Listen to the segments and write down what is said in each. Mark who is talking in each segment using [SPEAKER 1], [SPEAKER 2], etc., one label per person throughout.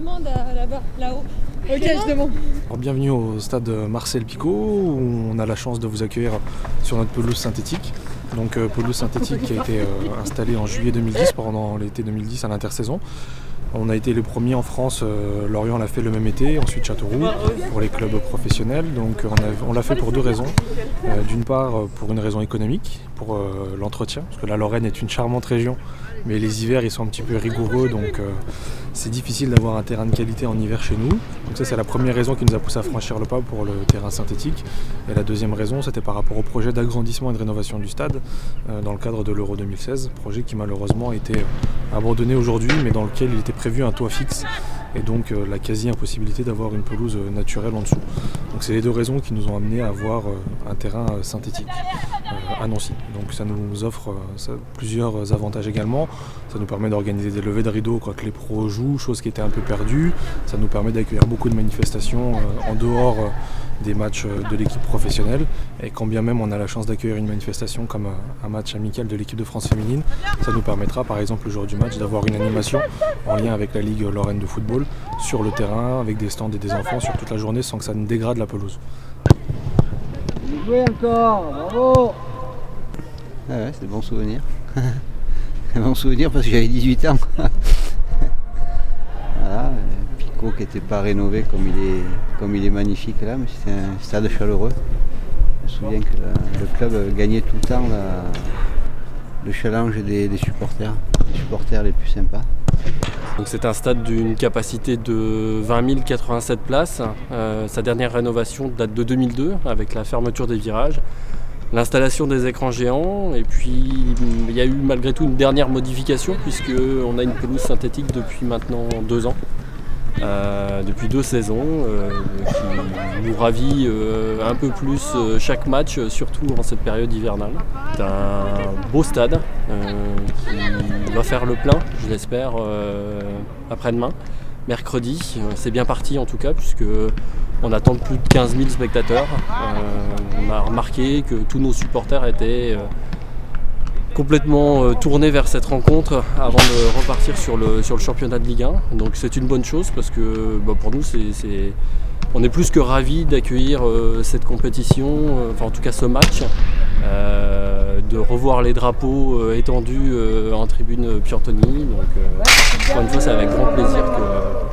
[SPEAKER 1] demande là-bas, là-haut. Ok, je demande.
[SPEAKER 2] Alors, bienvenue au stade Marcel Picot où on a la chance de vous accueillir sur notre pelouse synthétique. Donc pelouse synthétique qui a été installée en juillet 2010 pendant l'été 2010 à l'intersaison. On a été les premiers en France, Lorient l'a fait le même été, ensuite Châteauroux pour les clubs professionnels. Donc on l'a fait pour deux raisons. D'une part pour une raison économique, pour l'entretien, parce que la Lorraine est une charmante région, mais les hivers ils sont un petit peu rigoureux, donc c'est difficile d'avoir un terrain de qualité en hiver chez nous. Donc ça c'est la première raison qui nous a poussé à franchir le pas pour le terrain synthétique. Et la deuxième raison c'était par rapport au projet d'agrandissement et de rénovation du stade dans le cadre de l'Euro 2016, projet qui malheureusement a été abandonné aujourd'hui, mais dans lequel il était prévu un toit fixe et donc la quasi-impossibilité d'avoir une pelouse naturelle en dessous. Donc c'est les deux raisons qui nous ont amenés à avoir un terrain synthétique à Nancy. Donc ça nous offre plusieurs avantages également. Ça nous permet d'organiser des levées de rideaux quand les pros jouent, chose qui était un peu perdue. Ça nous permet d'accueillir beaucoup de manifestations en dehors des matchs de l'équipe professionnelle. Et quand bien même on a la chance d'accueillir une manifestation comme un match amical de l'équipe de France féminine, ça nous permettra par exemple le jour du match d'avoir une animation en lien avec la Ligue Lorraine de football sur le terrain avec des stands et des enfants sur toute la journée sans que ça ne dégrade la pelouse.
[SPEAKER 3] Jouez encore, bravo! Ah ouais, c'est de bons souvenirs. Un bon souvenir parce que j'avais 18 ans. Voilà, Picot qui n'était pas rénové comme il est magnifique là, mais c'est un stade chaleureux. Je me souviens que le club gagnait tout le temps le challenge des supporters, les supporters les plus sympas.
[SPEAKER 4] C'est un stade d'une capacité de 20 087 places. Sa dernière rénovation date de 2002 avec la fermeture des virages, l'installation des écrans géants, et puis il y a eu malgré tout une dernière modification puisqu'on a une pelouse synthétique depuis maintenant 2 ans. Depuis 2 saisons, qui nous ravit un peu plus chaque match, surtout en cette période hivernale. C'est un beau stade qui va faire le plein, je l'espère, après-demain. Mercredi, c'est bien parti en tout cas, puisqu'on attend plus de 15 000 spectateurs. On a remarqué que tous nos supporters étaient complètement tourné vers cette rencontre avant de repartir sur le championnat de Ligue 1. Donc c'est une bonne chose parce que pour nous on est plus que ravis d'accueillir cette compétition, enfin en tout cas ce match, de revoir les drapeaux étendus en tribune Piantoni. Donc encore une fois c'est avec grand plaisir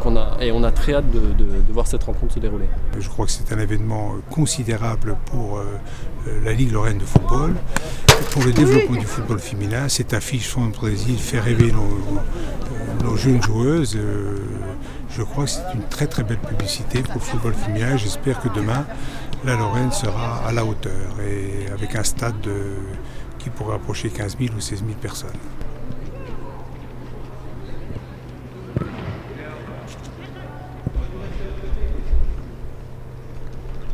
[SPEAKER 4] qu'on a très hâte de voir cette rencontre se dérouler.
[SPEAKER 5] Je crois que c'est un événement considérable pour la Ligue Lorraine de football, pour le développement du football féminin. Cette affiche Fond de Brésil fait rêver nos jeunes joueuses. Je crois que c'est une très très belle publicité pour le football féminin. J'espère que demain, la Lorraine sera à la hauteur et avec un stade qui pourrait approcher 15 000 ou 16 000 personnes.